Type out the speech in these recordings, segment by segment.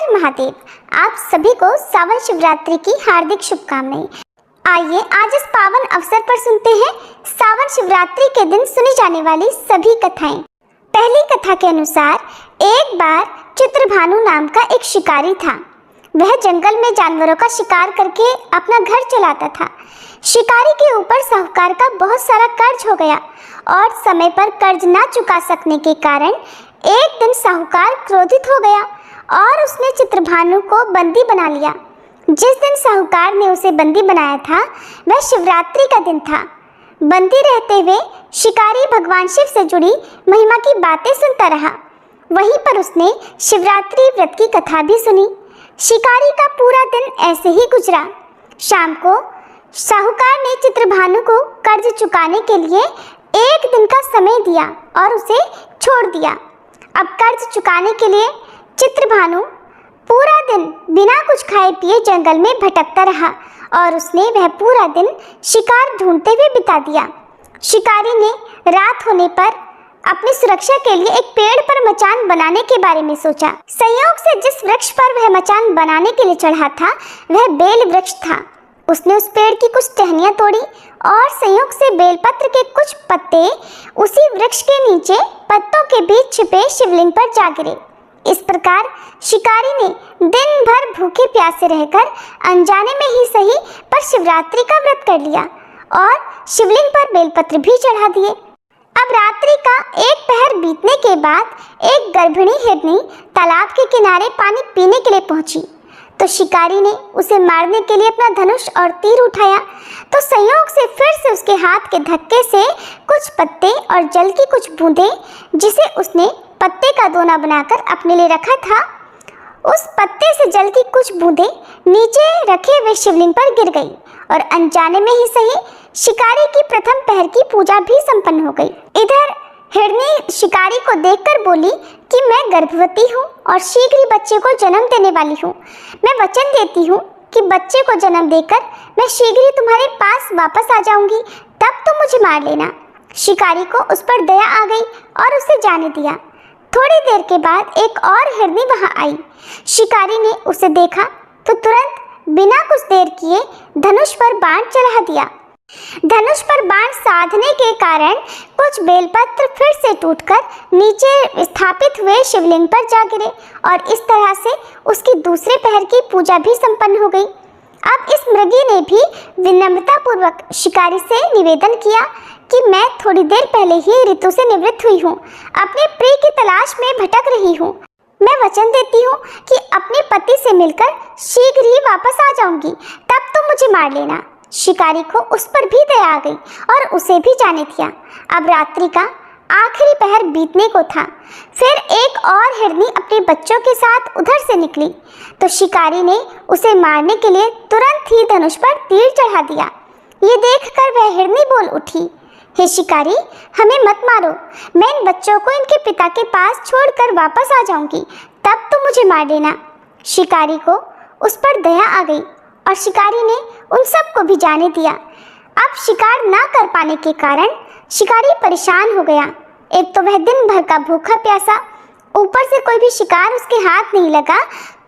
हर महादेव। आप सभी को सावन शिवरात्रि की हार्दिक शुभकामनाएं। आइए आज इस पावन अवसर पर सुनते हैं सावन शिवरात्रि के दिन सुनी जाने वाली सभी कथाएं। पहली कथा के अनुसार एक बार चित्रभानु नाम का एक शिकारी था। वह जंगल में जानवरों का शिकार करके अपना घर चलाता था। शिकारी के ऊपर साहूकार का बहुत सारा कर्ज हो गया और समय पर कर्ज ना चुका सकने के कारण एक दिन साहूकार क्रोधित हो गया और उसने चित्रभानु को बंदी बना लिया। जिस दिन साहूकार ने उसे बंदी बनाया था वह शिवरात्रि का दिन था। बंदी रहते हुए शिकारी भगवान शिव से जुड़ी महिमा की बातें सुनता रहा। वहीं पर उसने शिवरात्रि व्रत की कथा भी सुनी। शिकारी का पूरा दिन ऐसे ही गुजरा। शाम को साहूकार ने चित्रभानु को कर्ज चुकाने के लिए एक दिन का समय दिया और उसे छोड़ दिया। अब कर्ज चुकाने के लिए चित्रभानु पूरा दिन बिना कुछ खाए पिए जंगल में भटकता रहा और उसने वह पूरा दिन शिकार ढूंढते हुए बिता दिया। शिकारी ने रात होने पर अपनी सुरक्षा के लिए एक पेड़ पर मचान बनाने के बारे में सोचा। संयोग से जिस वृक्ष पर वह मचान बनाने के लिए चढ़ा था वह बेल वृक्ष था। उसने उस पेड़ की कुछ टहनियां तोड़ी और संयोग से बेलपत्र के कुछ पत्ते उसी वृक्ष के नीचे पत्तों के बीच छिपे शिवलिंग पर जा गिरे। इस प्रकार शिकारी ने दिन भर भूखे प्यासे रहकर अनजाने में ही सही पर शिवरात्रि का व्रत कर लिया और शिवलिंग पर बेलपत्र भी चढ़ा दिए। अब रात्रि का एक पहर बीतने के बाद एक गर्भिणी हिरनी तालाब के किनारे पानी पीने के लिए पहुंची तो शिकारी ने उसे मारने के लिए अपना धनुष और तीर उठाया तो संयोग से फिर से उसके हाथ के धक्के से कुछ पत्ते और जल की कुछ बूंदें जिसे उसने पत्ते का दोना बनाकर अपने लिए रखा था, उस पत्ते से जल की कुछ बूंदें नीचे रखे हुए शिवलिंग पर गिर गई और अनजाने में ही सही शिकारी की प्रथम पहर की पूजा भी संपन्न हो गई। इधर हिरनी शिकारी को देखकर बोली कि मैं गर्भवती हूँ और शीघ्र ही बच्चे को जन्म देने वाली हूँ। मैं वचन देती हूँ कि बच्चे को जन्म देकर मैं शीघ्र ही तुम्हारे पास वापस आ जाऊंगी, तब तुम मुझे मार लेना। शिकारी को उस पर दया आ गई और उसे जाने दिया। थोड़ी देर के बाद एक और हिरनी वहां आई। शिकारी ने उसे देखा तो तुरंत बिना कुछ देर किए धनुष पर बाण चढ़ा दिया। धनुष पर बाण साधने के कारण कुछ बेलपत्र फिर से टूटकर नीचे स्थापित हुए शिवलिंग पर जा गिरे और इस तरह से उसकी दूसरे पहर की पूजा भी संपन्न हो गई। अब इस मृगी ने भी विनम्रता पूर्वक शिकारी से निवेदन किया कि मैं थोड़ी देर पहले ही ऋतु से निवृत्त हुई हूँ, अपने प्रिय की तलाश में भटक रही हूँ। मैं वचन देती हूँ कि अपने पति से मिलकर शीघ्र ही वापस आ जाऊंगी, तब तुम मुझे मार लेना। शिकारी को उस पर भी दया आ गई और उसे भी जाने दिया। अब रात्रि का आखिरी पहर बीतने को था। फिर एक और हिरनी अपने बच्चों के साथ उधर से निकली तो शिकारी ने उसे मारने के लिए तुरंत ही धनुष पर तीर चढ़ा दिया। ये देखकर वह हिरनी बोल उठी, हे शिकारी, हमें मत मारो, मैं इन बच्चों को इनके पिता के पास छोड़कर वापस आ जाऊंगी, तब तुम मुझे मार देना। शिकारी को उस पर दया आ गई और शिकारी ने उन सबको भी जाने दिया। अब शिकार ना कर पाने के कारण शिकारी परेशान हो गया। एक तो वह दिन भर का भूखा प्यासा, ऊपर से कोई भी शिकार उसके हाथ नहीं लगा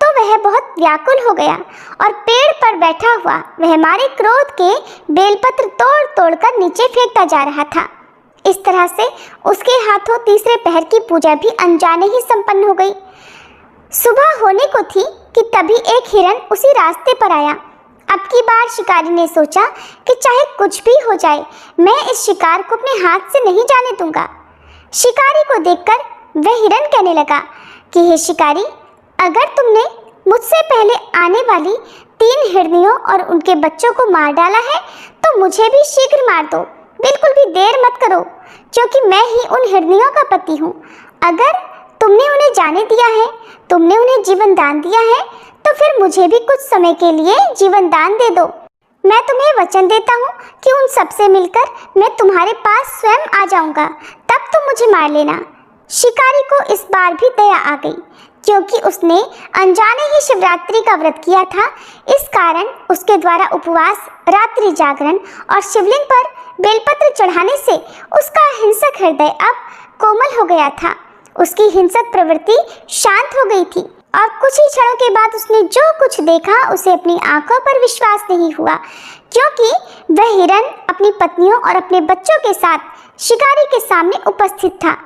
तो वह बहुत व्याकुल हो गया और पेड़ पर बैठा हुआ वह मारे क्रोध के बेलपत्र तोड़ तोड़ कर नीचे फेंकता जा रहा था। इस तरह से उसके हाथों तीसरे पहर की पूजा भी अनजाने ही संपन्न हो गई। सुबह होने को थी कि तभी एक हिरन उसी रास्ते पर आया। अब की बार शिकारी ने सोचा कि चाहे कुछ भी हो जाए मैं इस शिकार को अपने हाथ से नहीं जाने दूंगा। शिकारी को देखकर वह हिरन कहने लगा कि हे शिकारी, अगर तुमने मुझसे पहले आने वाली 3 हिरनियों और उनके बच्चों को मार डाला है तो मुझे भी शीघ्र मार दो, बिल्कुल भी देर मत करो, क्योंकि मैं ही उन हिरनियों का पति हूँ। अगर तुमने उन्हें जाने दिया है, तुमने उन्हें जीवन दान दिया है, तो फिर मुझे भी कुछ समय के लिए जीवन दान दे दो। मैं तुम्हें वचन देता हूँ कि उन सबसे मिलकर मैं तुम्हारे पास स्वयं आ जाऊंगा, तब तुम मुझे मार लेना। शिकारी को इस बार भी दया आ गई क्योंकि उसने अनजाने ही शिवरात्रि का व्रत किया था। इस कारण उसके द्वारा उपवास, रात्रि जागरण और शिवलिंग पर बेलपत्र चढ़ाने से उसका हिंसक हृदय अब कोमल हो गया था। उसकी हिंसक प्रवृत्ति शांत हो गई थी। और कुछ ही क्षणों के बाद उसने जो कुछ देखा उसे अपनी आंखों पर विश्वास नहीं हुआ, क्योंकि वह हिरण अपनी पत्नियों और अपने बच्चों के साथ शिकारी के सामने उपस्थित था।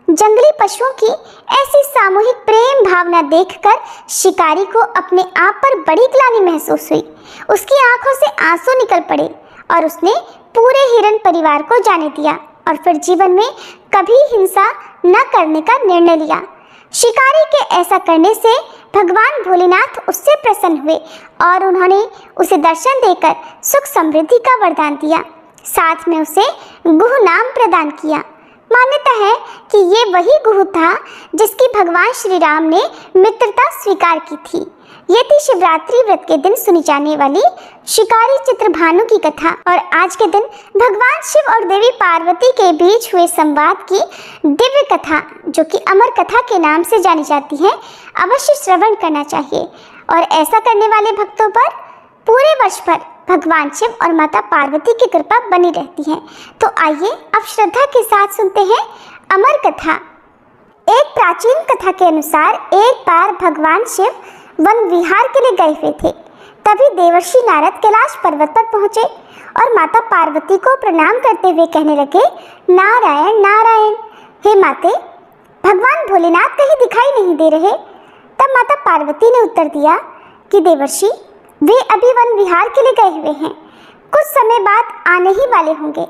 जंगली पशुओं की ऐसी सामूहिक प्रेम भावना देखकर शिकारी को अपने आप पर बड़ी ग्लानि महसूस हुई। उसकी आंखों से आंसू निकल पड़े और उसने पूरे हिरण परिवार को जाने दिया और फिर जीवन में कभी हिंसा न करने का निर्णय लिया। शिकारी के ऐसा करने से भगवान भोलेनाथ उससे प्रसन्न हुए और उन्होंने उसे दर्शन देकर सुख समृद्धि का वरदान दिया। साथ में उसे गुह नाम प्रदान किया। मान्यता है कि ये वही गुह था जिसकी भगवान श्री राम ने मित्रता स्वीकार की थी। ये थी शिवरात्रि व्रत के दिन सुनी जाने वाली शिकारी चित्रभानु की कथा। और आज के दिन भगवान शिव और देवी पार्वती के बीच हुए संवाद की दिव्य कथा, जो कि अमर कथा के नाम से जानी जाती है, अवश्य श्रवण करना चाहिए। और ऐसा करने वाले भक्तों पर पूरे वर्ष भर भगवान शिव और माता पार्वती की कृपा बनी रहती है। तो आइए अब श्रद्धा के साथ सुनते हैं अमर कथा। एक प्राचीन कथा के अनुसार एक बार भगवान शिव वन विहार के लिए गए हुए थे। तभी देवर्षि नारद कैलाश पर्वत पर पहुंचे और माता पार्वती को प्रणाम करते हुए कहने लगे, नारायण नारायण, हे माते, भगवान भोलेनाथ कहीं दिखाई नहीं दे रहे। तब माता पार्वती ने उत्तर दिया कि देवर्षि, वे अभी वन विहार के लिए गए हुए हैं, कुछ समय बाद आने ही वाले होंगे।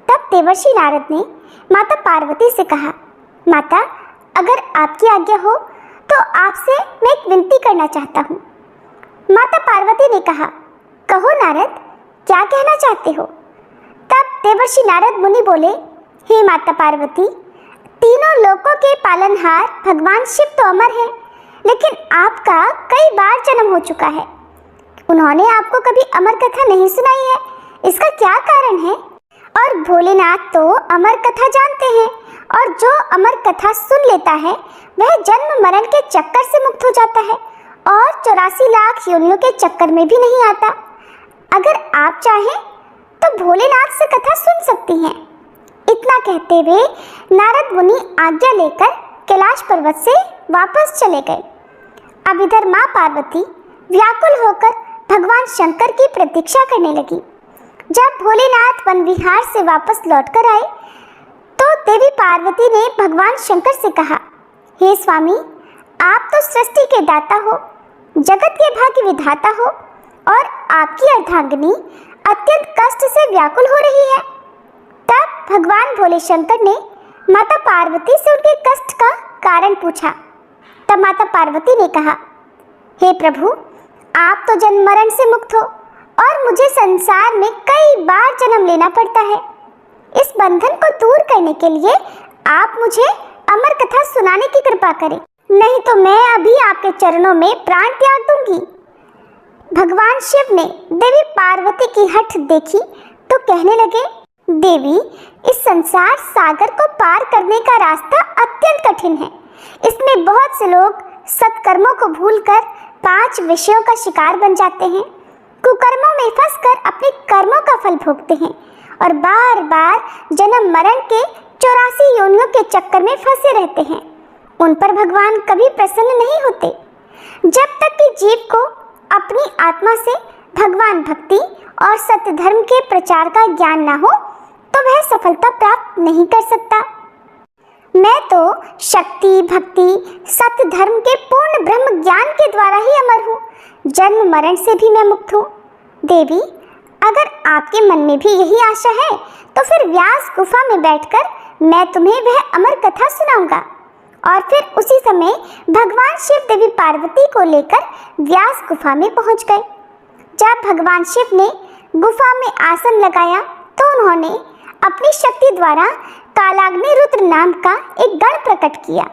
तब देवर्षि नारद ने माता पार्वती से कहा, माता, अगर आपकी आज्ञा हो तो आपसे मैं एक विनती करना चाहता हूँ। माता पार्वती ने कहा, कहो नारद, क्या कहना चाहते हो? तब देवर्षि नारद मुनि बोले, हे माता पार्वती, तीनों लोकों के पालनहार भगवान शिव तो अमर हैं, लेकिन आपका कई बार जन्म हो चुका है। उन्होंने आपको कभी अमर कथा नहीं सुनाई है, इसका क्या कारण है? और भोलेनाथ तो अमर कथा जानते हैं, और जो अमर कथा सुन लेता है वह जन्म मरण के चक्कर से मुक्त हो जाता है और 84 लाख योनियों के चक्कर में भी नहीं आता। अगर आप चाहें तो भोलेनाथ से कथा सुन सकती हैं। इतना कहते हुए नारद मुनि आज्ञा लेकर कैलाश पर्वत से वापस चले गए। अब इधर माँ पार्वती व्याकुल होकर भगवान शंकर की प्रतीक्षा करने लगी। जब भोलेनाथ वन विहार से वापस लौटकर आए तो देवी पार्वती ने भगवान शंकर से कहा, हे स्वामी, आप तो सृष्टि के दाता हो, जगत के भाग्य विधाता हो, और आपकी अर्धांगिनी अत्यंत कष्ट से व्याकुल हो रही है। तब भगवान भोले शंकर ने माता पार्वती से उनके कष्ट का कारण पूछा। तब माता पार्वती ने कहा, हे प्रभु, आप तो जन्म मरण से मुक्त हो और मुझे संसार में कई बार जन्म लेना पड़ता है। इस बंधन को दूर करने के लिए आप मुझे अमर कथा सुनाने की कृपा करें, नहीं तो मैं अभी आपके चरणों में प्राण त्याग दूंगी। भगवान शिव ने देवी पार्वती की हठ देखी तो कहने लगे, देवी, इस संसार सागर को पार करने का रास्ता अत्यंत कठिन है। इसमें बहुत से लोग सत्कर्मों को भूलकर 5 विषयों का शिकार बन जाते हैं, कुकर्मों में फंसकर अपने कर्मों का फल भोगते हैं और बार बार जन्म मरण के 84 योनियों के चक्कर में फंसे रहते हैं। उन पर भगवान कभी प्रसन्न नहीं होते। जब तक कि जीव को अपनी आत्मा से भगवान भक्ति और सत्य धर्म के प्रचार का ज्ञान ना हो तो वह सफलता प्राप्त नहीं कर सकता। मैं तो शक्ति, भक्ति, सत्य धर्म के पूर्ण ब्रह्म ज्ञान के द्वारा ही अमर हूँ, जन्म मरण से भी मैं मुक्त हूँ। देवी, अगर आपके मन में भी यही आशा है तो फिर व्यास गुफा में बैठकर मैं तुम्हें वह अमर कथा सुनाऊंगा। और फिर उसी समय भगवान शिव देवी पार्वती को लेकर व्यास गुफा में पहुंच गए। जब भगवान शिव ने गुफा में आसन लगाया तो उन्होंने अपनी शक्ति द्वारा कालाग्नि रुद्र नाम का एक गण प्रकट किया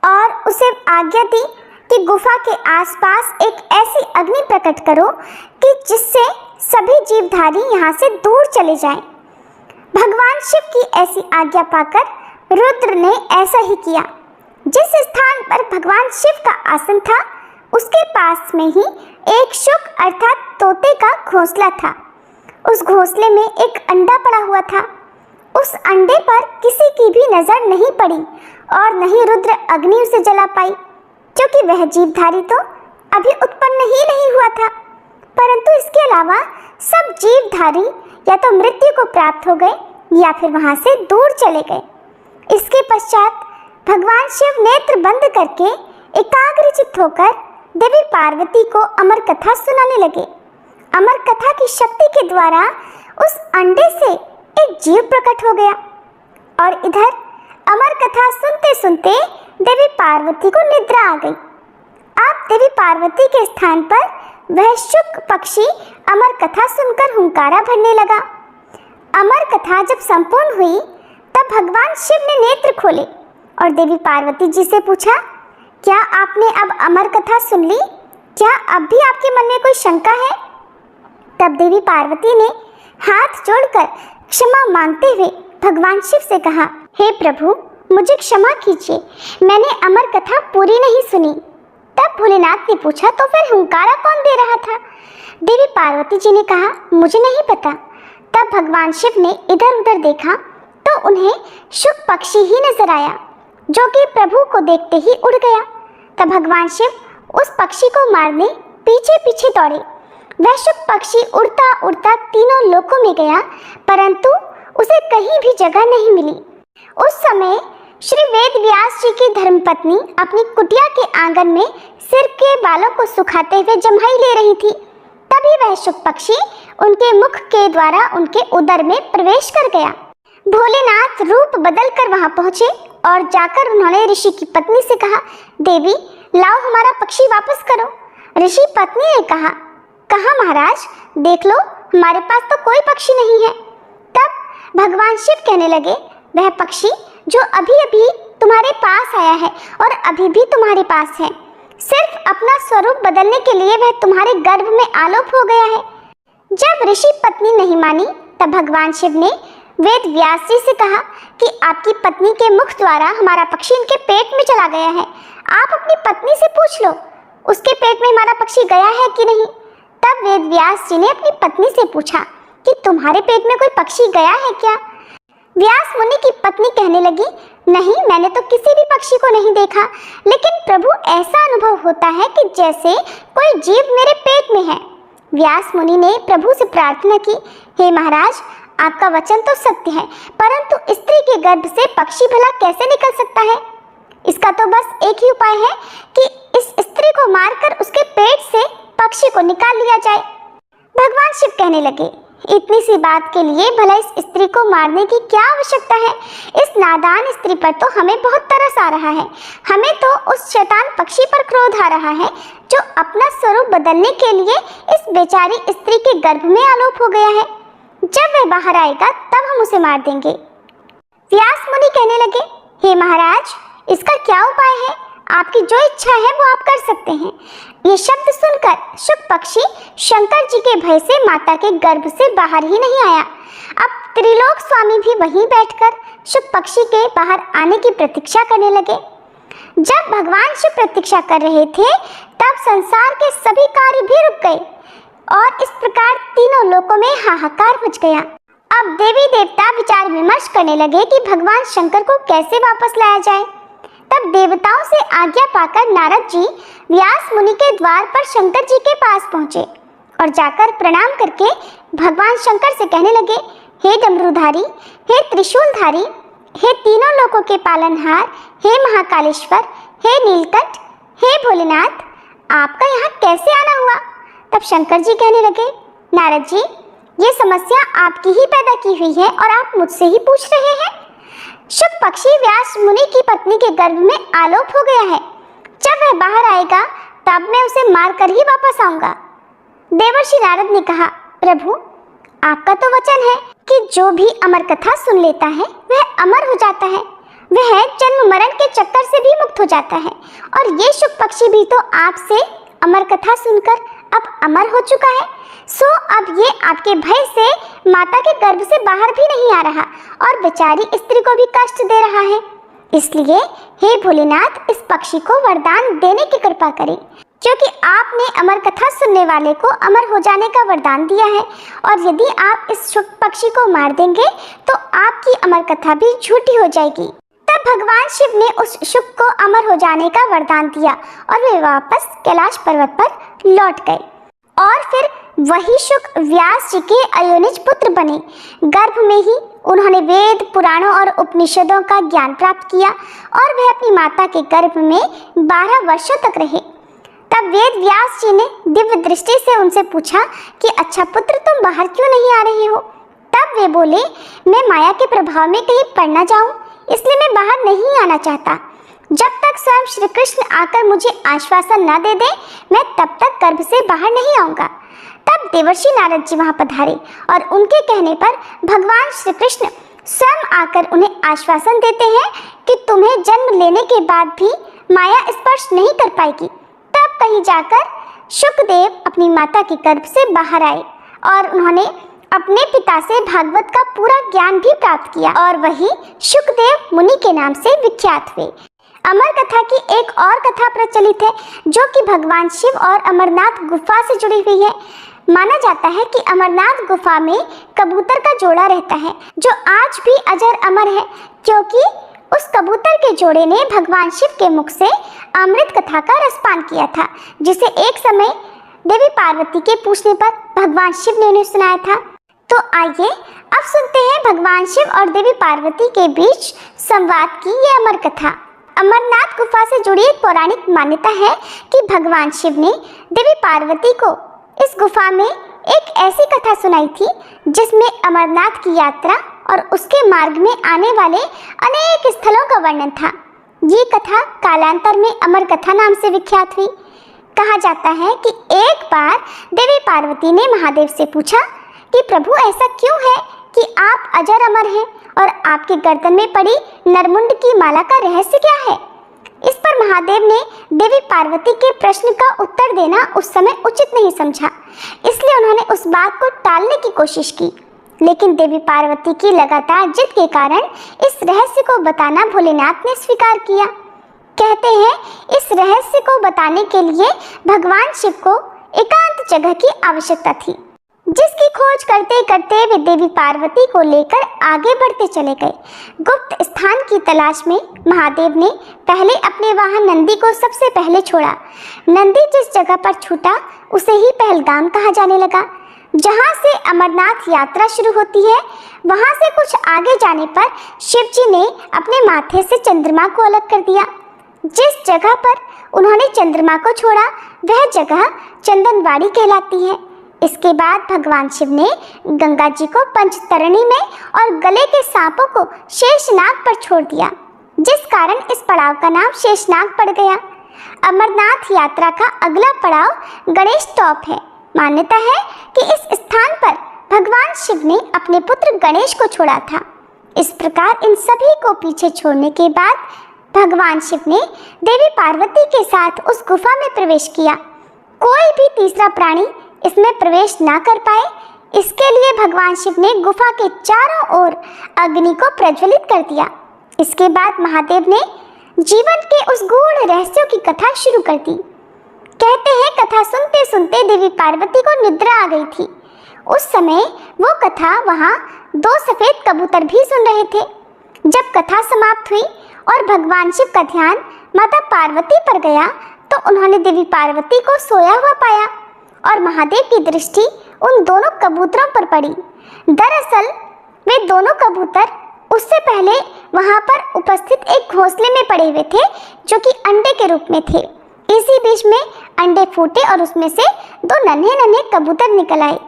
और उसे आज्ञा दी कि गुफा के आसपास एक ऐसी अग्नि प्रकट करो कि जिससे सभी जीवधारी यहाँ से दूर चले जाएं। भगवान शिव की ऐसी आज्ञा पाकर रुद्र ने ऐसा ही किया। जिस स्थान पर भगवान शिव का आसन था उसके पास में ही एक शुक अर्थात तोते का घोंसला था। उस घोंसले में एक अंडा पड़ा हुआ था। उस अंडे पर किसी की भी नजर नहीं पड़ी और न ही रुद्र अग्नि उसे जला पाई। क्योंकि वह जीवधारी तो अभी उत्पन्न ही नहीं हुआ था, परंतु इसके अलावा सब जीवधारी या तो मृत्यु को प्राप्त हो गए या फिर वहां से दूर चले गए। इसके पश्चात भगवान शिव नेत्र बंद करके एकाग्रचित्त होकर देवी पार्वती को अमर कथा सुनाने लगे। अमर कथा की शक्ति के द्वारा उस अंडे से एक जीव प्रकट हो गया और इधर अमर कथा सुनते सुनते देवी पार्वती को निद्रा आ गई। अब देवी पार्वती के स्थान पर वह शुक पक्षी अमर कथा सुनकर हुंकारा भरने लगा। अमर कथा जब संपूर्ण हुई तब भगवान शिव ने नेत्र खोले और देवी पार्वती जी से पूछा, क्या आपने अब अमर कथा सुन ली? क्या अब भी आपके मन में कोई शंका है? तब देवी पार्वती ने हाथ जोड़कर क्षमा मांगते हुए भगवान शिव से कहा, हे प्रभु, मुझे क्षमा कीजिए, मैंने अमर कथा पूरी नहीं सुनी। तब भोलेनाथ ने पूछा, तो फिर हुंकारा कौन दे रहा था? देवी पार्वती जी ने कहा, मुझे नहीं पता। तब भगवान शिव ने इधर उधर देखा तो उन्हें शुक पक्षी ही नजर आया, जो कि प्रभु को देखते ही उड़ गया। तब भगवान शिव उस पक्षी को मारने पीछे पीछे दौड़े। वह शुक पक्षी उड़ता उड़ता तीनों लोकों में गया, परंतु उसे कहीं भी जगह नहीं मिली। उस समय श्री वेद व्यास जी की धर्मपत्नी अपनी कुटिया के आंगन में सिर के बालों को सुखाते हुए जम्हाई ले रही थी। तभी वह शुक पक्षी उनके मुख के द्वारा उनके उदर में प्रवेश कर गया। भोलेनाथ रूप बदलकर वहां पहुंचे और जाकर उन्होंने ऋषि की पत्नी से कहा, देवी, लाओ हमारा पक्षी वापस करो। ऋषि पत्नी ने कहा, कहाँ महाराज, देख लो हमारे पास तो कोई पक्षी नहीं है। तब भगवान शिव कहने लगे, वह पक्षी जो अभी अभी तुम्हारे पास आया है और अभी भी तुम्हारे पास है, सिर्फ अपना स्वरूप बदलने के लिए वह तुम्हारे गर्भ में आलोप हो गया है। जब ऋषि पत्नी नहीं मानी तब भगवान शिव ने वेद व्यास जी से कहा कि आपकी पत्नी के मुख द्वारा हमारा पक्षी इनके पेट में चला गया है, आप अपनी पत्नी से पूछ लो उसके पेट में हमारा पक्षी गया है कि नहीं। तब वेद व्यास जी ने अपनी पत्नी से पूछा कि तुम्हारे पेट में कोई पक्षी गया है क्या? व्यास मुनि की पत्नी कहने लगी, नहीं, मैंने तो किसी भी पक्षी को नहीं देखा, लेकिन प्रभु ऐसा अनुभव होता है कि जैसे कोई जीव मेरे पेट में है। व्यास मुनि ने प्रभु से प्रार्थना की, हे महाराज, आपका वचन तो सत्य है, परंतु स्त्री के गर्भ से पक्षी भला कैसे निकल सकता है? इसका तो बस एक ही उपाय है कि इस स्त्री को मारकर उसके पेट से पक्षी को निकाल लिया जाए। भगवान शिव कहने लगे, इतनी सी बात के लिए भला इस स्त्री को मारने की क्या आवश्यकता है? इस नादान स्त्री पर तो हमें बहुत तरस आ रहा है। हमें तो उस शैतान पक्षी पर क्रोध आ रहा है जो अपना स्वरूप बदलने के लिए इस बेचारी स्त्री के गर्भ में आलोप हो गया है। जब वह बाहर आएगा तब हम उसे मार देंगे। व्यास मुनि कहने लगे, हे महाराज, इसका क्या उपाय है? आपकी जो इच्छा है वो आप कर सकते हैं। ये शब्द सुनकर शुक पक्षी शंकर जी के भय से माता के गर्भ से बाहर ही नहीं आया। अब त्रिलोक स्वामी भी वहीं बैठकर शुक पक्षी के बाहर आने की प्रतीक्षा करने लगे। जब भगवान शिव प्रतीक्षा कर रहे थे तब संसार के सभी कार्य भी रुक गए और इस प्रकार तीनों लोकों में हाहाकार मच गया। अब देवी देवता विचार विमर्श करने लगे कि भगवान शंकर को कैसे वापस लाया जाए। तब देवताओं से आज्ञा पाकर नारद जी व्यास मुनि के द्वार पर शंकर जी के पास पहुंचे और जाकर प्रणाम करके भगवान शंकर से कहने लगे, हे डमरूधारी, हे त्रिशूलधारी, हे तीनों लोकों के पालनहार, हे महाकालेश्वर, हे नीलकंठ, हे भोलेनाथ, आपका यहाँ कैसे आना हुआ? तब शंकर जी कहने लगे, नारद जी, ये समस्या आपकी ही पैदा की हुई है और आप मुझसे ही पूछ रहे हैं। शुक पक्षी व्यास मुनि की पत्नी के गर्भ में आलोप हो गया है। जब वह बाहर आएगा तब मैं उसे मारकर ही वापस आऊंगा। देवर्षि नारद ने कहा, प्रभु, आपका तो वचन है कि जो भी अमर कथा सुन लेता है वह अमर हो जाता है, वह जन्म मरण के चक्कर से भी मुक्त हो जाता है। और ये शुक पक्षी भी तो आपसे अमर कथा सुनकर अब अमर हो चुका है। सो अब ये आपके भय से माता के गर्भ से बाहर भी नहीं आ रहा और बेचारी स्त्री को भी कष्ट दे रहा है। इसलिए हे भोलेनाथ, इस पक्षी को वरदान देने की कृपा करें, क्योंकि आपने अमर कथा सुनने वाले को अमर हो जाने का वरदान दिया है और यदि आप इस शुक पक्षी को मार देंगे तो आपकी अमर कथा भी झूठी हो जाएगी। तब भगवान शिव ने उस शुक को अमर हो जाने का वरदान दिया और वे वापस कैलाश पर्वत पर लौट गए। और फिर वही शुक व्यास जी के अयोनिज पुत्र बने। गर्भ में ही उन्होंने वेद, पुराणों और उपनिषदों का ज्ञान प्राप्त किया और वे अपनी माता के गर्भ में 12 वर्षों तक रहे। तब वेद व्यास जी ने दिव्य दृष्टि से उनसे पूछा कि अच्छा पुत्र, तुम बाहर क्यों नहीं आ रहे हो? तब वे बोले, मैं माया के प्रभाव में कहीं पड़ न जाऊं, इसलिए मैं बाहर नहीं आना चाहता। जब तक स्वयं श्री कृष्ण आकर मुझे आश्वासन न दे दे, मैं तब तक गर्भ से बाहर नहीं आऊंगा। तब देवर्षि नारद जी वहां पधारे और उनके कहने पर भगवान श्री कृष्ण स्वयं आकर उन्हें आश्वासन देते हैं कि तुम्हें जन्म लेने के बाद भी माया स्पर्श नहीं कर पाएगी। तब कहीं जाकर शुकदेव अपनी माता के गर्भ से बाहर आए और उन्होंने अपने पिता से भागवत का पूरा ज्ञान भी प्राप्त किया और वही शुकदेव मुनि के नाम से विख्यात हुए। अमर कथा की एक और कथा प्रचलित है जो कि भगवान शिव और अमरनाथ गुफा से जुड़ी हुई है। माना जाता है कि अमरनाथ गुफा में कबूतर का जोड़ा रहता है जो आज भी अजर अमर है, क्योंकि उस कबूतर के जोड़े ने भगवान शिव के मुख से अमृत कथा का रसपान किया था, जिसे एक समय देवी पार्वती के पूछने पर भगवान शिव ने उन्हें सुनाया था। तो आइए अब सुनते हैं भगवान शिव और देवी पार्वती के बीच संवाद की ये अमर कथा। अमरनाथ गुफा से जुड़ी एक पौराणिक मान्यता है कि भगवान शिव ने देवी पार्वती को इस गुफा में एक ऐसी कथा सुनाई थी जिसमें अमरनाथ की यात्रा और उसके मार्ग में आने वाले अनेक स्थलों का वर्णन था। ये कथा कालांतर में अमर कथा नाम से विख्यात हुई। कहा जाता है कि एक बार देवी पार्वती ने महादेव से पूछा कि प्रभु, ऐसा क्यों है कि आप अजर अमर हैं और आपके गर्दन में पड़ी नरमुंड की माला का रहस्य क्या है? इस पर महादेव ने देवी पार्वती के प्रश्न का उत्तर देना उस समय उचित नहीं समझा, इसलिए उन्होंने उस बात को टालने की कोशिश की। लेकिन देवी पार्वती की लगातार जिद के कारण इस रहस्य को बताना भोलेनाथ ने स्वीकार किया। कहते हैं इस रहस्य को बताने के लिए भगवान शिव को एकांत जगह की आवश्यकता थी, जिसकी खोज करते करते वे देवी पार्वती को लेकर आगे बढ़ते चले गए। गुप्त स्थान की तलाश में महादेव ने पहले अपने वाहन नंदी को सबसे पहले छोड़ा। नंदी जिस जगह पर छूटा उसे ही पहलगाम कहा जाने लगा। जहां से अमरनाथ यात्रा शुरू होती है, वहां से कुछ आगे जाने पर शिव जी ने अपने माथे से चंद्रमा को अलग कर दिया। जिस जगह पर उन्होंने चंद्रमा को छोड़ा वह जगह चंदनवाड़ी कहलाती है। इसके बाद भगवान शिव ने गंगा जी को पंचतरणी में और गले के सांपों को शेषनाग पर छोड़ दिया, जिस कारण इस पड़ाव का नाम शेषनाग पड़ गया। अमरनाथ यात्रा का अगला पड़ाव गणेश टॉप है। मान्यता है कि इस स्थान पर भगवान शिव ने अपने पुत्र गणेश को छोड़ा था। इस प्रकार इन सभी को पीछे छोड़ने के बाद भगवान शिव ने देवी पार्वती के साथ उस गुफा में प्रवेश किया। कोई भी तीसरा प्राणी इसमें प्रवेश ना कर पाए, इसके लिए भगवान शिव ने गुफा के चारों ओर अग्नि को प्रज्वलित कर दिया। इसके बाद महादेव ने जीवन के उस गूढ़ रहस्यों की कथा शुरू कर दी। कहते हैं कथा सुनते सुनते देवी पार्वती को निद्रा आ गई थी। उस समय वो कथा वहाँ 2 सफेद कबूतर भी सुन रहे थे। जब कथा समाप्त हुई और भगवान शिव का ध्यान माता पार्वती पर गया तो उन्होंने देवी पार्वती को सोया हुआ पाया और महादेव की दृष्टि उन दोनों कबूतरों पर पड़ी। दरअसल वे दोनों कबूतर उससे पहले वहां पर उपस्थित एक घोंसले में पड़े हुए थे जो कि अंडे के रूप में थे। इसी बीच में अंडे फूटे और उसमें से 2 नन्हे नन्हे कबूतर निकल आए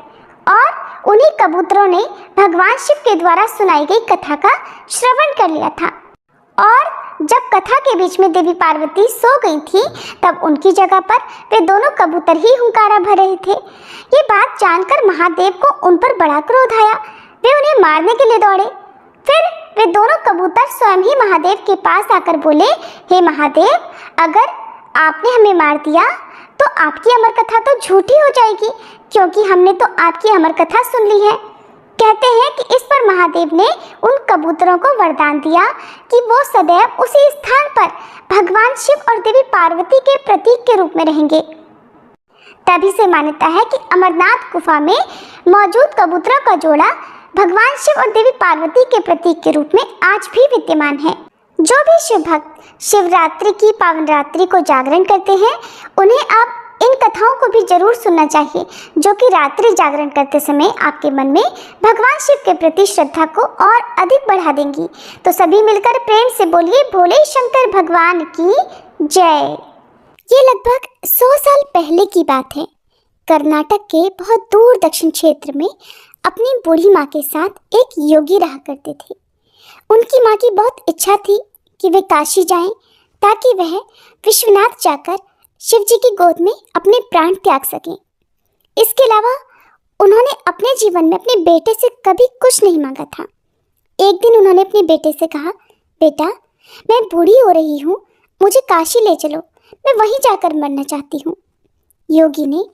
और उन्हीं कबूतरों ने भगवान शिव के द्वारा सुनाई गई कथा का श्रवण कर लिया था। और जब कथा के बीच में देवी पार्वती सो गई थी तब उनकी जगह पर वे दोनों कबूतर ही हुंकारा भर रहे थे। ये बात जानकर महादेव को उन पर बड़ा क्रोध आया। वे उन्हें मारने के लिए दौड़े। फिर वे दोनों कबूतर स्वयं ही महादेव के पास आकर बोले, हे महादेव, अगर आपने हमें मार दिया तो आपकी अमर कथा तो झूठी हो जाएगी, क्योंकि हमने तो आपकी अमर कथा सुन ली है। कहते हैं कि इस पर महादेव ने उन कबूतरों को वरदान दिया कि वो सदैव उसी स्थान पर भगवान शिव और देवी पार्वती के प्रतीक के रूप में रहेंगे। तभी से मान्यता है कि अमरनाथ गुफा में मौजूद कबूतरों का जोड़ा भगवान शिव और देवी पार्वती के प्रतीक के रूप में आज भी विद्यमान है। जो भी शिव भक्त शिवरात्रि की पावन रात्रि को जागरण करते हैं उन्हें आप इन कथाओं को भी जरूर सुनना चाहिए, जो कि रात्रि जागरण करते समय आपके मन में भगवान शिव के प्रति श्रद्धा को और अधिक बढ़ा देंगी। तो सभी मिलकर प्रेम से बोलिए भोले शंकर भगवान की जय। ये लगभग 100 साल पहले की बात है। कर्नाटक के बहुत दूर दक्षिण क्षेत्र में अपनी बूढ़ी माँ के साथ एक योगी रहा करते थे। उनकी माँ की बहुत इच्छा थी कि वे काशी जाएं ताकि वह विश्वनाथ जाकर शिव जी की गोद में अपने प्राण त्याग सकें। इसके अलावा उन्होंने अपने जीवन में अपने बेटे से कभी कुछ नहीं मांगा था। एक दिन उन्होंने अपने बेटे से कहा, बेटा मैं बूढ़ी हो रही हूँ, मुझे काशी ले चलो, मैं वहीं जाकर मरना चाहती हूँ। योगी ने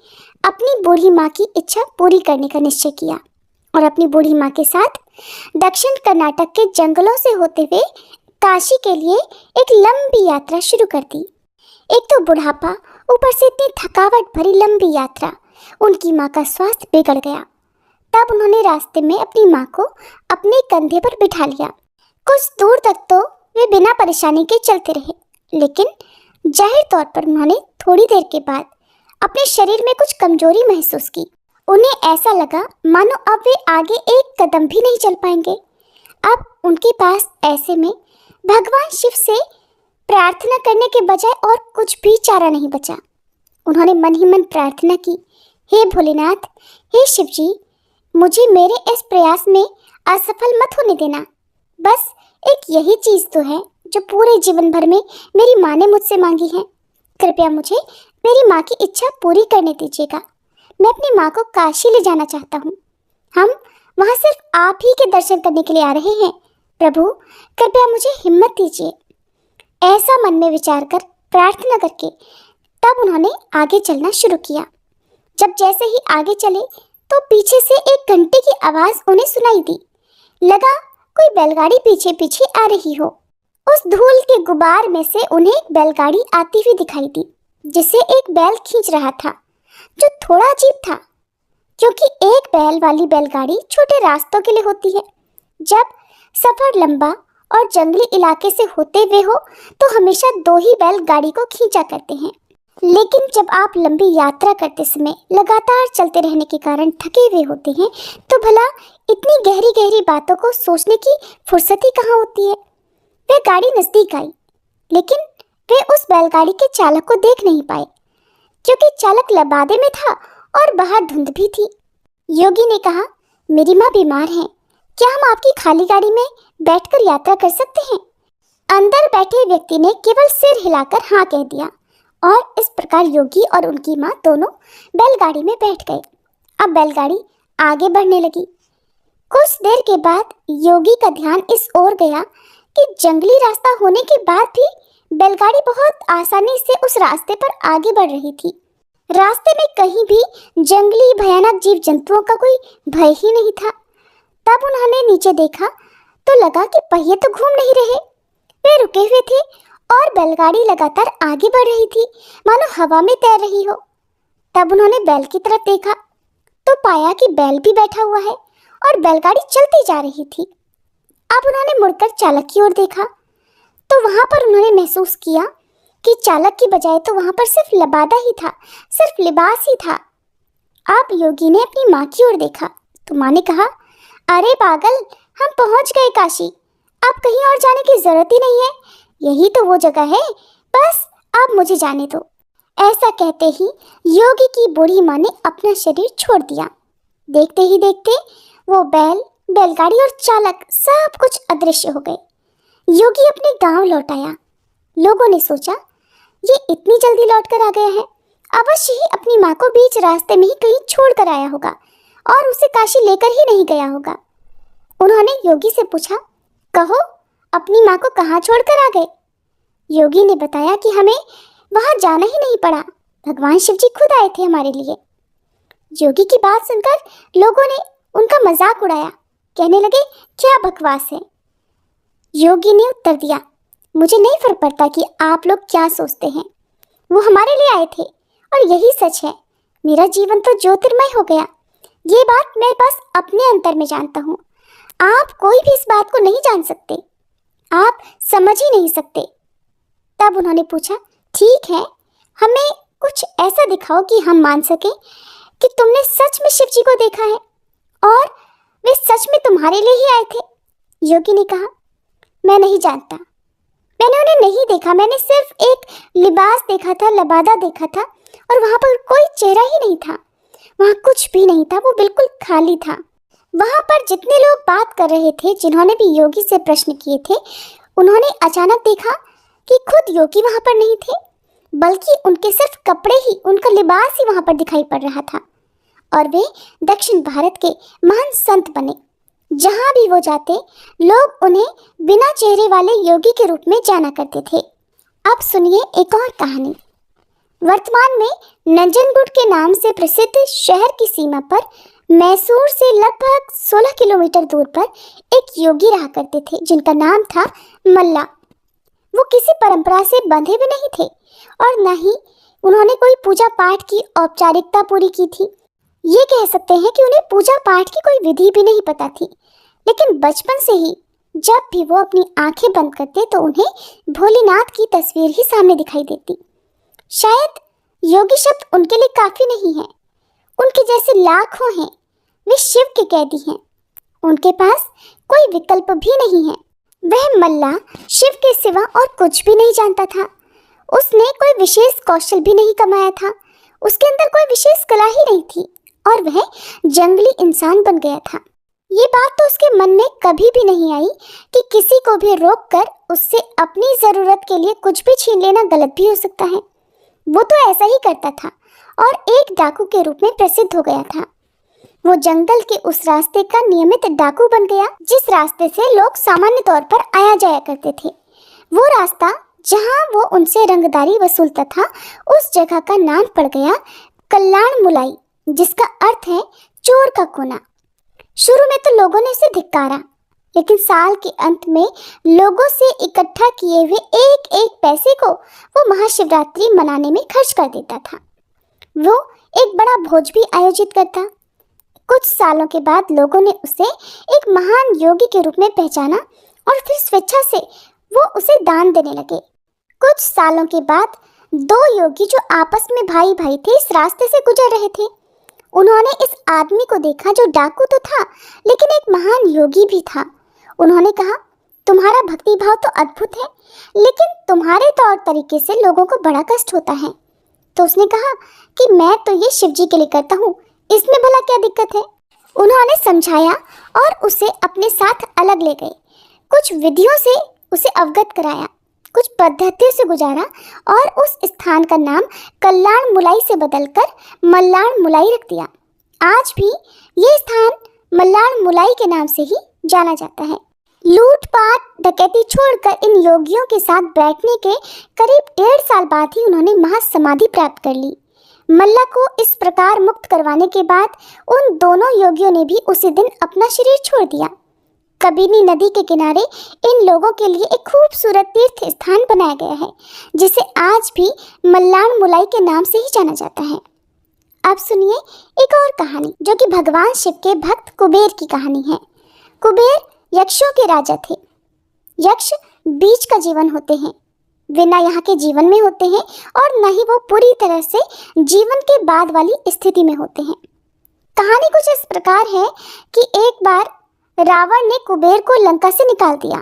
अपनी बूढ़ी माँ की इच्छा पूरी करने का निश्चय किया और अपनी बूढ़ी माँ के साथ दक्षिण कर्नाटक के जंगलों से होते हुए काशी के लिए एक लंबी यात्रा शुरू कर दी। एक तो बुढ़ापा, ऊपर से इतनी थकावट भरी लंबी यात्रा, उनकी माँ का स्वास्थ्य बिगड़ गया। तब उन्होंने रास्ते में अपनी माँ को अपने कंधे पर बिठा लिया। कुछ दूर तक तो वे बिना परेशानी के चलते रहे, लेकिन जाहिर तौर पर उन्होंने थोड़ी देर के बाद अपने शरीर में कुछ कमजोरी महसूस की। उन्हें ऐसा लगा मानो अब वे आगे एक कदम भी नहीं चल पाएंगे। अब उनके पास ऐसे में भगवान शिव से प्रार्थना करने के बजाय और कुछ भी चारा नहीं बचा। उन्होंने मन ही मन प्रार्थना की, हे भोलेनाथ, हे शिव जी, मुझे मेरे इस प्रयास में असफल मत होने देना। बस एक यही चीज़ तो है जो पूरे जीवन भर में मेरी माँ ने मुझसे मांगी है। कृपया मुझे मेरी माँ की इच्छा पूरी करने दीजिएगा। मैं अपनी माँ को काशी ले जाना चाहता हूँ। हम वहाँ सिर्फ आप ही के दर्शन करने के लिए आ रहे हैं। प्रभु कृपया मुझे हिम्मत दीजिए। ऐसा मन में विचार कर प्रार्थना करके तब उन्होंने आगे चलना शुरू किया। जब जैसे ही आगे चले तो पीछे से एक घंटे की आवाज़ उन्हें सुनाई दी। लगा कोई बैलगाड़ी पीछे पीछे आ रही हो। उस धूल के गुबार में से उन्हें एक बैलगाड़ी आती हुई दिखाई दी, जिसे एक बैल खींच रहा था, जो थोड़ा अजीब था क्योंकि एक बैल वाली बैलगाड़ी छोटे रास्तों के लिए होती है। जब सफ़र लंबा और जंगली इलाके से होते हुए हो तो हमेशा 2 ही बैल गाड़ी को खींचा करते हैं, लेकिन जब आप लंबी यात्रा करते समय लगातार चलते रहने के कारण थके हुए होते हैं तो भला इतनी गहरी गहरी बातों को सोचने की फुर्सत ही कहाँ होती है। वह गाड़ी नज़दीक आई, लेकिन वे उस बैलगाड़ी के चालक को देख नहीं पाए क्योंकि चालक लबादे में था और बाहर धुंध भी थी। योगी ने कहा, मेरी माँ बीमार है, क्या हम आपकी खाली गाड़ी में बैठकर यात्रा कर सकते हैं? अंदर बैठे व्यक्ति ने केवल सिर हिलाकर हाँ कह दिया और इस प्रकार योगी और उनकी माँ दोनों बैलगाड़ी में बैठ गए। अब बैलगाड़ी आगे बढ़ने लगी। कुछ देर के बाद योगी का ध्यान इस ओर गया कि जंगली रास्ता होने के बाद भी बैलगाड़ी बहुत आसानी से उस रास्ते पर आगे बढ़ रही थी। रास्ते में कहीं भी जंगली भयानक जीव जंतुओं का कोई भय ही नहीं था। तब उन्होंने नीचे देखा तो लगा कि पहिए तो घूम नहीं रहे, वे रुके हुए थे और बैलगाड़ी लगातार आगे बढ़ रही थी, मानो हवा में तैर रही हो। तब उन्होंने बैल की तरफ देखा तो पाया कि बैल भी बैठा हुआ है और बैलगाड़ी चलती जा रही थी। अब उन्होंने मुड़कर चालक की ओर देखा तो वहां पर उन्होंने महसूस किया कि चालक की बजाय तो वहां पर सिर्फ लबादा ही था, सिर्फ लिबास ही था। अब योगी ने अपनी माँ की ओर देखा तो माँ ने कहा, अरे पागल, हम पहुंच गए काशी, अब कहीं और जाने की जरूरत ही नहीं है, यही तो वो जगह है, बस अब मुझे जाने दो। ऐसा कहते ही योगी की बूढ़ी माँ ने अपना शरीर छोड़ दिया। देखते ही देखते वो बैल, बैलगाड़ी और चालक सब कुछ अदृश्य हो गए। योगी अपने गांव लौट आया। लोगों ने सोचा, ये इतनी जल्दी लौट कर आ गया है, अवश्य ही अपनी माँ को बीच रास्ते में ही कहीं छोड़ कर आया होगा और उसे काशी लेकर ही नहीं गया होगा। उन्होंने योगी से पूछा, कहो अपनी माँ को कहाँ छोड़कर आ गए? योगी ने बताया कि हमें वहाँ जाना ही नहीं पड़ा, भगवान शिव जी खुद आए थे हमारे लिए। योगी की बात सुनकर लोगों ने उनका मजाक उड़ाया, कहने लगे, क्या बकवास है। योगी ने उत्तर दिया, मुझे नहीं फर्क पड़ता कि आप लोग क्या सोचते हैं, वो हमारे लिए आए थे और यही सच है। मेरा जीवन तो ज्योतिर्मय हो गया, ये बात मैं बस अपने अंतर में जानता हूँ, आप कोई भी इस बात को नहीं जान सकते। आप समझ ही नहीं सकते। तब उन्होंने पूछा, ठीक है, हमें कुछ ऐसा दिखाओ कि हम मान सकें कि तुमने सच में शिव जी को देखा है और वे सच में तुम्हारे लिए ही आए थे। योगी ने कहा, मैं नहीं जानता, मैंने उन्हें नहीं देखा, मैंने सिर्फ एक लिबास देखा था, लबादा देखा था और वहां पर कोई चेहरा ही नहीं था, वहां कुछ भी नहीं था, वो बिल्कुल खाली था। वहां पर जितने लोग बात कर रहे थे, जिन्होंने भी योगी से प्रश्न किए थे, उन्होंने अचानक देखा कि खुद योगी वहां पर नहीं थे, बल्कि उनके सिर्फ कपड़े ही, उनका लिबास ही वहां पर दिखाई पड़ रहा था और वे दक्षिण भारत के महान संत बने। जहां भी वो जाते, लोग उन्हें बिना चेहरे वाले योगी के रूप में जाना करते थे। अब सुनिए एक और कहानी। वर्तमान में नंजनगुड के नाम से प्रसिद्ध शहर की सीमा पर मैसूर से लगभग 16 किलोमीटर दूर पर एक योगी रहा करते थे, जिनका नाम था मल्ला। वो किसी परंपरा से बंधे भी नहीं थे और न ही उन्होंने कोई पूजा पाठ की औपचारिकता पूरी की थी। ये कह सकते हैं कि उन्हें पूजा पाठ की कोई विधि भी नहीं पता थी, लेकिन बचपन से ही जब भी वो अपनी आंखें बंद करते तो उन्हें भोलेनाथ की तस्वीर ही सामने दिखाई देती। शायद योगी शब्द उनके लिए काफी नहीं है, उनके जैसे लाखों हैं, वे शिव के कैदी हैं, उनके पास कोई विकल्प भी नहीं है। वह मल्ला शिव के सिवा और कुछ भी नहीं जानता था। उसने कोई विशेष कौशल भी नहीं कमाया था, उसके अंदर कोई विशेष कला ही नहीं थी और वह जंगली इंसान बन गया था। ये बात तो उसके मन में कभी भी नहीं आई कि किसी को भी रोककर उससे अपनी ज़रूरत के लिए कुछ भी छीन लेना गलत भी हो सकता है। वो तो ऐसा ही करता था और एक डाकू के रूप में प्रसिद्ध हो गया था। वो जंगल के उस रास्ते का नियमित डाकू बन गया जिस रास्ते से लोग सामान्य तौर पर आया जाया करते थे। वो रास्ता जहाँ वो उनसे रंगदारी वसूलता था, उस जगह का नाम पड़ गया कल्याण मुलाई, जिसका अर्थ है चोर का कोना। शुरू में तो लोगों ने उसे धिक्कारा, लेकिन साल के अंत में लोगों से इकट्ठा किए हुए एक एक पैसे को वो महाशिवरात्रि मनाने में खर्च कर देता था। वो एक बड़ा भोज भी आयोजित करता। कुछ सालों के बाद लोगों ने उसे एक महान योगी के रूप में पहचाना और फिर स्वेच्छा से वो उसे दान देने लगे। कुछ सालों के बाद दो योगी जो आपस में भाई भाई थे, इस रास्ते से गुजर रहे थे। उन्होंने इस आदमी को देखा जो डाकू तो था लेकिन एक महान योगी भी था। उन्होंने कहा, तुम्हारा भक्ति भाव तो अद्भुत है, लेकिन तुम्हारे तौर तरीके से लोगों को बड़ा कष्ट होता है। तो उसने कहा कि मैं तो ये शिव जी के लिए करता हूँ, इसमें भला क्या दिक्कत है। उन्होंने समझाया और उसे अपने साथ अलग ले गए, कुछ विधियों से उसे अवगत कराया, कुछ पद्धतियों से गुजारा और उस स्थान का नाम कल्याण मुलाई से बदलकर मल्लाण मुलाई रख दिया। आज भी ये स्थान मल्लाण मुलाई के नाम से ही जाना जाता है। लूटपाट डकैती छोड़कर इन योगियों के साथ बैठने के करीब 1.5 साल बाद ही उन्होंने महासमाधि प्राप्त कर ली। मल्ला को इस प्रकार मुक्त करवाने के बाद उन दोनों योगियों ने भी उसी दिन अपना शरीर छोड़ दिया। कबिनी नदी के किनारे इन लोगों के लिए एक खूबसूरत तीर्थ स्थान बनाया गया है, जिसे आज भी मल्लाण मुलाई के नाम से ही जाना जाता है। अब सुनिए एक और कहानी, जो कि भगवान शिव के भक्त कुबेर की कहानी है। कुबेर यक्षों के राजा थे। यक्ष बीच का जीवन होते हैं, वे न यहाँ के जीवन में होते हैं और न ही वो पूरी तरह से जीवन के बाद वाली स्थिति में होते हैं। कहानी कुछ इस प्रकार है कि एक बार रावण ने कुबेर को लंका से निकाल दिया।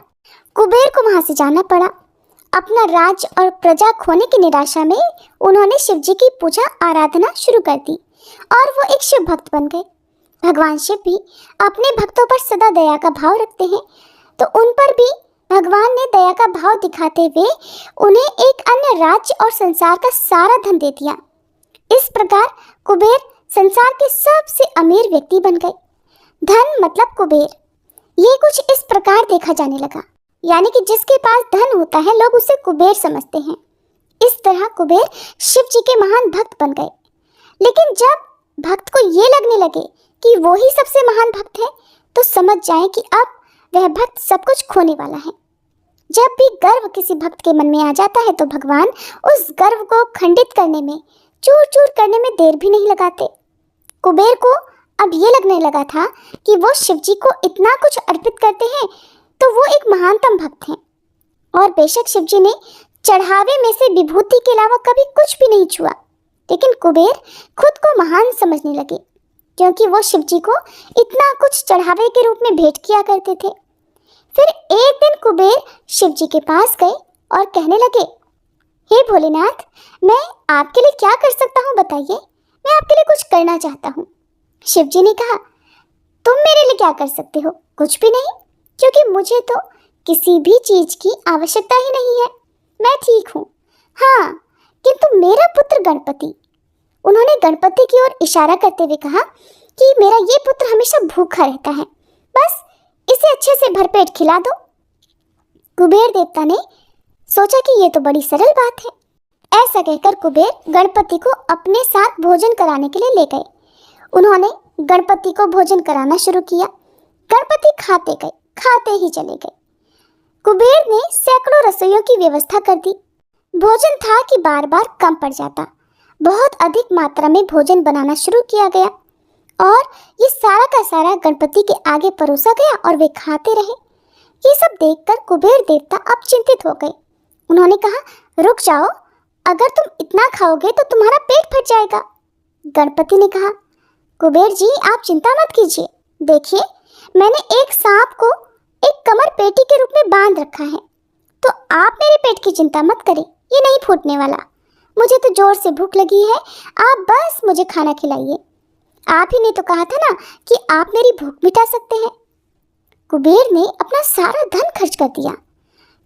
कुबेर को वहां से जाना पड़ा। अपना राज्य और प्रजा खोने की निराशा में उन्होंने शिव जी की पूजा आराधना शुरू कर दी और वो एक शिव भक्त बन गए। भगवान शिव भी अपने भक्तों पर सदा दया का भाव रखते हैं, तो उन पर भी भगवान ने दया का भाव दिखाते हुए उन्हें एक अन्य राज्य और संसार का सारा धन दे दिया। इस प्रकार कुबेर संसार के सबसे अमीर व्यक्ति बन गए। धन मतलब कुबेर, ये कुछ इस प्रकार देखा जाने लगा, यानी कि जिसके पास धन होता है लोग उसे कुबेर समझते हैं। इस तरह कुबेर शिव जी के महान भक्त बन गए। लेकिन जब भक्त को ये लगने लगे कि वो ही सबसे महान भक्त है, तो समझ जाएं कि अब वह भक्त सब कुछ खोने वाला है। जब भी गर्व किसी भक्त के मन में आ जाता है तो भगवान उस गर्व को खंडित करने में, चूर चूर करने में देर भी नहीं लगाते। कुबेर को अब ये लगने लगा था कि वो शिव जी को इतना कुछ अर्पित करते हैं तो वो एक महानतम भक्त हैं। और बेशक शिवजी ने चढ़ावे में से विभूति के अलावा कभी कुछ भी नहीं छुआ, लेकिन कुबेर खुद को महान समझने लगे क्योंकि वो शिवजी को इतना कुछ चढ़ावे के रूप में भेंट किया करते थे। फिर एक दिन कुबेर शिवजी के पास गए और कहने लगे, हे भोलेनाथ, मैं आपके लिए क्या कर सकता हूँ बताइए, मैं आपके लिए कुछ करना चाहता हूँ। शिवजी ने कहा, तुम मेरे लिए क्या कर सकते हो? कुछ भी नहीं, क्योंकि मुझे तो किसी भी चीज की आवश्यकता ही नहीं है, मैं ठीक हूँ। हाँ, किंतु मेरा पुत्र गणपति, उन्होंने गणपति की ओर इशारा करते हुए कहा कि मेरा ये पुत्र हमेशा भूखा रहता है, बस इसे अच्छे से भरपेट खिला दो। कुबेर देवता ने सोचा कि ये तो बड़ी सरल बात है। ऐसा कहकर कुबेर गणपति को अपने साथ भोजन कराने के लिए ले गए। उन्होंने गणपति को भोजन कराना शुरू किया। गणपति खाते गए, खाते ही चले गए। कुबेर ने सैकड़ों रसोइयों की व्यवस्था कर दी। भोजन था कि बार बार कम पड़ जाता। बहुत अधिक मात्रा में भोजन बनाना शुरू किया गया और ये सारा का सारा गणपति के आगे परोसा गया और वे खाते रहे। ये सब देखकर कुबेर देवता अब चिंतित हो गए। उन्होंने कहा, रुक जाओ, अगर तुम इतना खाओगे तो तुम्हारा पेट फट जाएगा। गणपति ने कहा, कुबेर जी, आप चिंता मत कीजिए, देखिए मैंने एक सांप को एक कमर पेटी के रूप में बांध रखा है, तो आप मेरे पेट की चिंता मत करें, ये नहीं फूटने वाला। मुझे तो जोर से भूख लगी है, आप बस मुझे खाना खिलाइए। आप ही ने तो कहा था ना कि आप मेरी भूख मिटा सकते हैं। कुबेर ने अपना सारा धन खर्च कर दिया।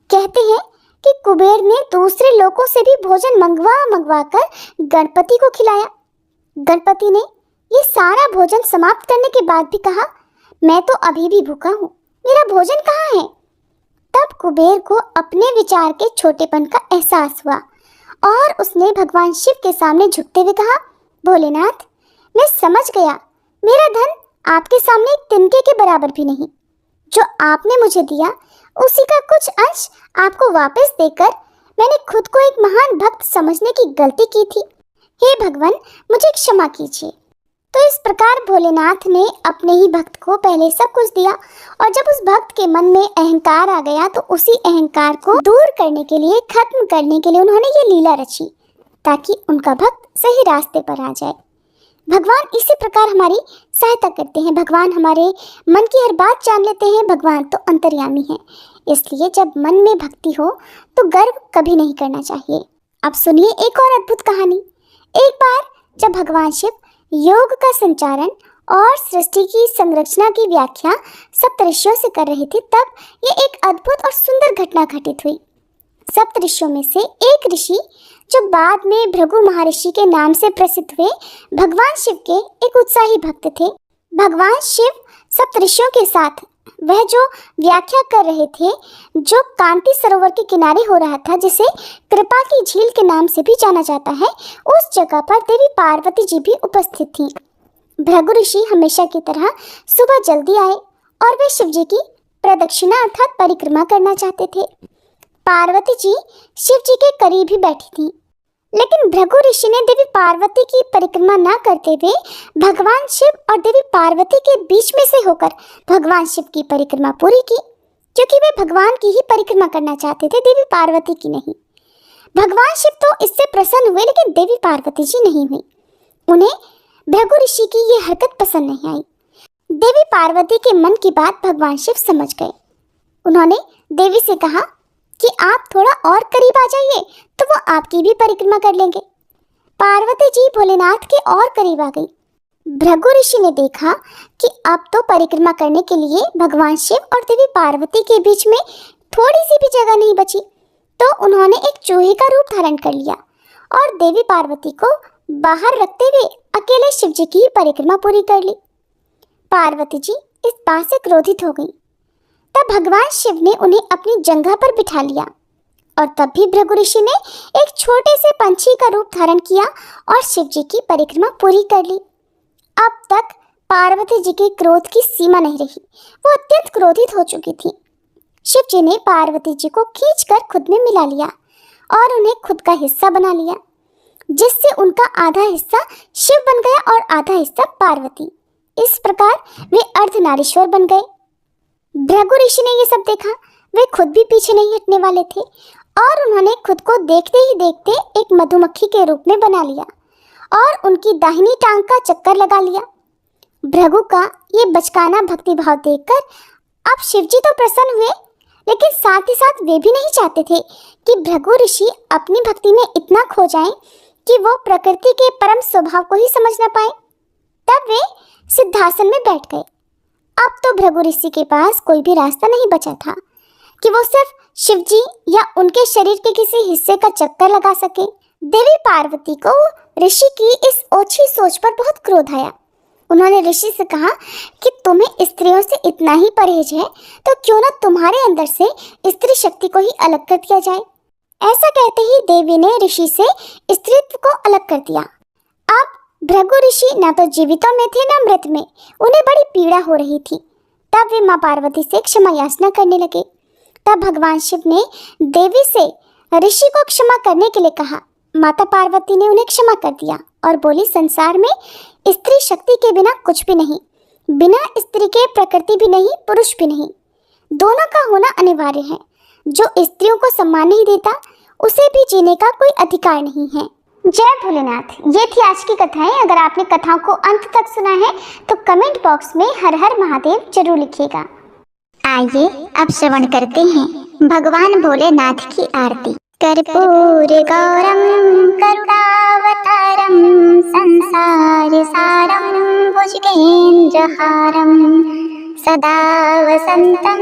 कहते हैं कि कुबेर ने दूसरे लोगों से भी भोजन मंगवा कर गणपति को खिलाया। गणपति ने ये सारा भोजन समाप्त करने के बाद भी कहा, मैं तो अभी भी भूखा हूँ, मेरा भोजन कहाँ है? तब कुबेर को अपने विचार के छोटेपन का एहसास हुआ और उसने भगवान शिव के सामने झुकते हुए कहा, भोलेनाथ, मैं समझ गया, मेरा धन आपके सामने एक तिनके के बराबर भी नहीं। जो आपने मुझे दिया उसी का कुछ अंश आपको वापस देकर मैंने खुद को एक महान भक्त समझने की गलती की थी। हे भगवान, मुझे क्षमा कीजिए। तो इस प्रकार भोलेनाथ ने अपने ही भक्त को पहले सब कुछ दिया और जब उस भक्त के मन में अहंकार आ गया तो उसी अहंकार को दूर करने के लिए, खत्म करने के लिए उन्होंने ये लीला रची ताकि उनका भक्त सही रास्ते पर आ जाए। भगवान इसी प्रकार हमारी सहायता करते हैं। भगवान हमारे मन की हर बात जान लेते हैं। भगवान तो अंतर्यामी हैं, इसलिए जब मन में भक्ति हो तो गर्व कभी नहीं करना चाहिए। अब सुनिए एक और अद्भुत कहानी। एक बार जब भगवान शिव योग का संचारण और सृष्टि की संरचना की व्याख्या सप्तऋषियों से कर रहे थे, तब ये एक अद्भुत और सुंदर घटना घटित हुई। सप्तऋषियों में से एक ऋषि, जो बाद में भृगु महर्षि के नाम से प्रसिद्ध हुए, भगवान शिव के एक उत्साही भक्त थे। भगवान शिव सप्तऋषियों के साथ वह जो व्याख्या कर रहे थे, जो कांति सरोवर के किनारे हो रहा था, जिसे कृपा की झील के नाम से भी जाना जाता है, उस जगह पर देवी पार्वती जी भी उपस्थित थीं। भृगु ऋषि हमेशा की तरह सुबह जल्दी आए और वे शिव जी की प्रदक्षिणा अर्थात परिक्रमा करना चाहते थे। पार्वती जी शिव जी के करीब ही बैठी थीं, लेकिन भृगु ऋषि ने देवी पार्वती की परिक्रमा न करते हुए भगवान शिव और देवी पार्वती के बीच में से होकर भगवान शिव की परिक्रमा पूरी की, क्योंकि वे भगवान की ही परिक्रमा करना चाहते थे, देवी पार्वती की नहीं। भगवान शिव तो इससे प्रसन्न हुए, लेकिन देवी पार्वती जी नहीं हुई। उन्हें भृगु ऋषि की ये हरकत पसंद नहीं आई। देवी पार्वती के मन की बात भगवान शिव समझ गए। उन्होंने देवी से कहा कि आप थोड़ा और करीब आ जाइए तो वो आपकी भी परिक्रमा कर लेंगे। पार्वती जी भोलेनाथ के और करीब आ गई। भृगु ऋषि ने देखा कि अब तो परिक्रमा करने के लिए भगवान शिव और देवी पार्वती के बीच में थोड़ी सी भी जगह नहीं बची, तो उन्होंने एक चूहे का रूप धारण कर लिया और देवी पार्वती को बाहर रखते हुए अकेले शिव जी की परिक्रमा पूरी कर ली। पार्वती जी इस बात से क्रोधित हो गई। तब भगवान शिव ने उन्हें अपनी जंघा पर बिठा लिया और तब भी भृगु ऋषि ने एक छोटे से पंछी का रूप धारण किया और शिव जी की परिक्रमा पूरी कर ली। अब तक पार्वती जी के क्रोध की सीमा नहीं रही, वो अत्यंत क्रोधित हो चुकी थी। शिव जी ने पार्वती जी को खींचकर खुद में मिला लिया और उन्हें खुद का हिस्सा बना लिया, जिससे उनका आधा हिस्सा शिव बन गया और आधा हिस्सा पार्वती। इस प्रकार वे अर्धनारीश्वर बन गए। भृगु ऋषि ने ये सब देखा। वे खुद भी पीछे नहीं हटने वाले थे और उन्होंने खुद को देखते ही देखते एक मधुमक्खी के रूप में बना लिया और उनकी दाहिनी टांग का चक्कर लगा लिया। भृगु का ये बचकाना भक्तिभाव देखकर अब शिवजी तो प्रसन्न हुए, लेकिन साथ ही साथ वे भी नहीं चाहते थे कि भृगु ऋषि अपनी भक्ति में इतना खो जाएं कि वो प्रकृति के परम स्वभाव को ही समझ न पाए। तब वे सिद्धासन में बैठ गए। अब तो भृगु ऋषि के पास कोई भी रास्ता नहीं बचा था कि वो सिर्फ शिवजी या उनके शरीर के किसी हिस्से का चक्कर लगा सके। देवी पार्वती को ऋषि की इस ओछी सोच पर बहुत क्रोध आया। उन्होंने ऋषि से कहा कि तुम्हें स्त्रियों से इतना ही परहेज है तो क्यों न तुम्हारे अंदर से स्त्री शक्ति को ही अलग कर दिया जाए। ऐसा कहते ही देवी ने ऋषि से स्त्रीत्व को अलग कर दिया। अब भृगु ऋषि न तो जीवितों में थे न मृत में, उन्हें बड़ी पीड़ा हो रही थी। तब वे माँ पार्वती से क्षमा याचना करने लगे। तब भगवान शिव ने देवी से ऋषि को क्षमा करने के लिए कहा। माता पार्वती ने उन्हें क्षमा कर दिया और बोली, संसार में स्त्री शक्ति के बिना कुछ भी नहीं, बिना स्त्री के प्रकृति भी नहीं, पुरुष भी नहीं, दोनों का होना अनिवार्य है। जो स्त्रियों को सम्मान नहीं देता उसे भी जीने का कोई अधिकार नहीं है। जय भोलेनाथ। ये थी आज की कथाएं। अगर आपने कथाओं को अंत तक सुना है तो कमेंट बॉक्स में हर हर महादेव जरूर लिखिएगा। आइए अब श्रवण करते हैं भगवान भोलेनाथ की आरती। कर्पूर गौरम करुणावतारम संसार सारम भुजगेन्द्रहारम सदा वसंतं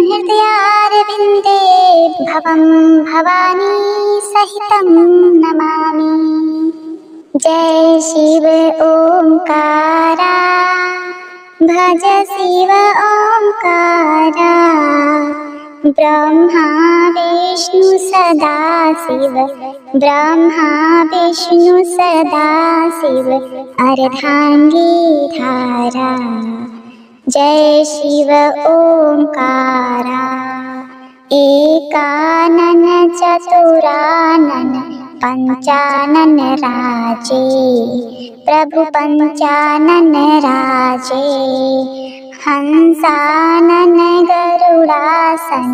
हृदयारविंदे भवं भवानी सहितं नमामि। जय शिव ओंकारा भज शिव ओंकारा ब्रह्मा विष्णु सदा शिव ब्रह्मा विष्णु सदा शिव अर्धांगी धारा। जय शिव ओंकारा एकानन चतुरानन पंचानन राजे प्रभु पंचानन राजे हंसानन गरुड़ासन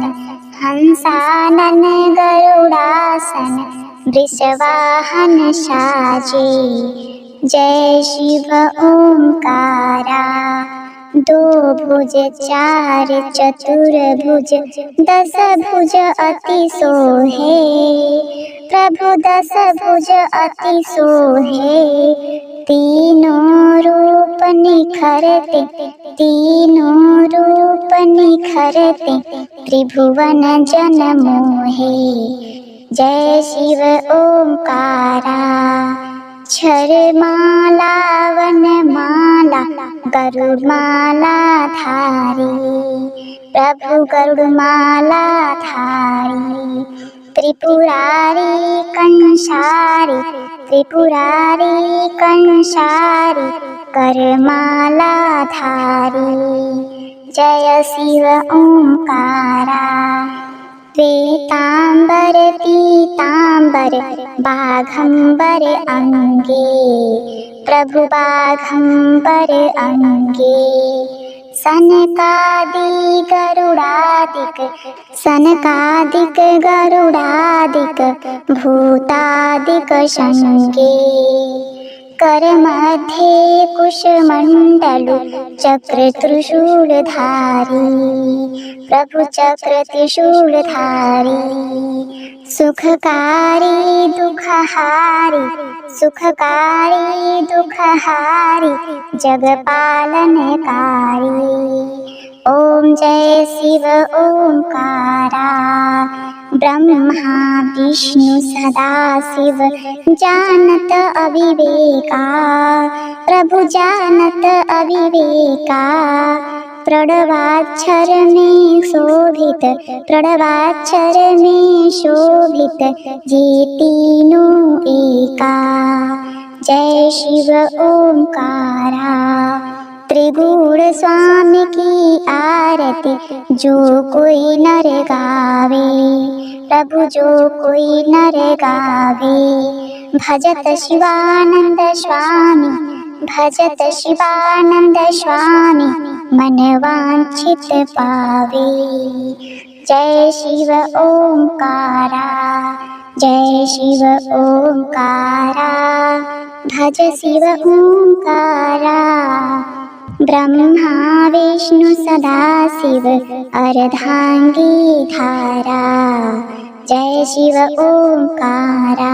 हंसानन गरुड़ासन वृषवाहन साजे। जय शिव ओंकारा दो भुज चार चतुर्भुज दस भुज अति सोहे प्रभु दस भुज अति सोहे तीनों रूप निखरते तीनों रूप निखरते त्रिभुवन जन मोहे। जय शिव ओंकारा छर माला वन माला गरुड़ माला धारी प्रभु गरुड़ माला धारी त्रिपुरारी कंसारी त्रिपुरारी कंसारी करमाला धारी। जय शिव ओंकारा श्वेतांबर पीतांबर बाघंबर अंगे प्रभु बाघंबर अंगे सनकादि गरुड़ादिक सनकादिक गरुड़ादिक भूतादिक संगे कर मध्ये कुशमंडलु चक्र त्रिशूलधारी प्रभु चक्र त्रिशूलधारी सुखकारी दुखहारी सुखकारी दुखहारी जगपालनकारी। ओम जय शिव ओंकारा ब्रह्मा विष्णु सदा शिव जानत अविवेका प्रभु जानत अविवेका प्रणवाक्षर में शोभित प्रणवाक्षर में शोभित ये तीनों एका। जय शिव ओंकारा त्रिगुण स्वामी की आरती जो कोई नर गावे प्रभु जो कोई नर गावे भजत शिवानंद स्वामी भजत शिवानंद स्वामी मन वांछित पावे। जय शिव ओंकारा, जय शिव ओंकारा, भज शिव ओंकारा। ब्रह्मा विष्णु सदा शिव अर्धांगी धारा, जय शिव ओंकारा।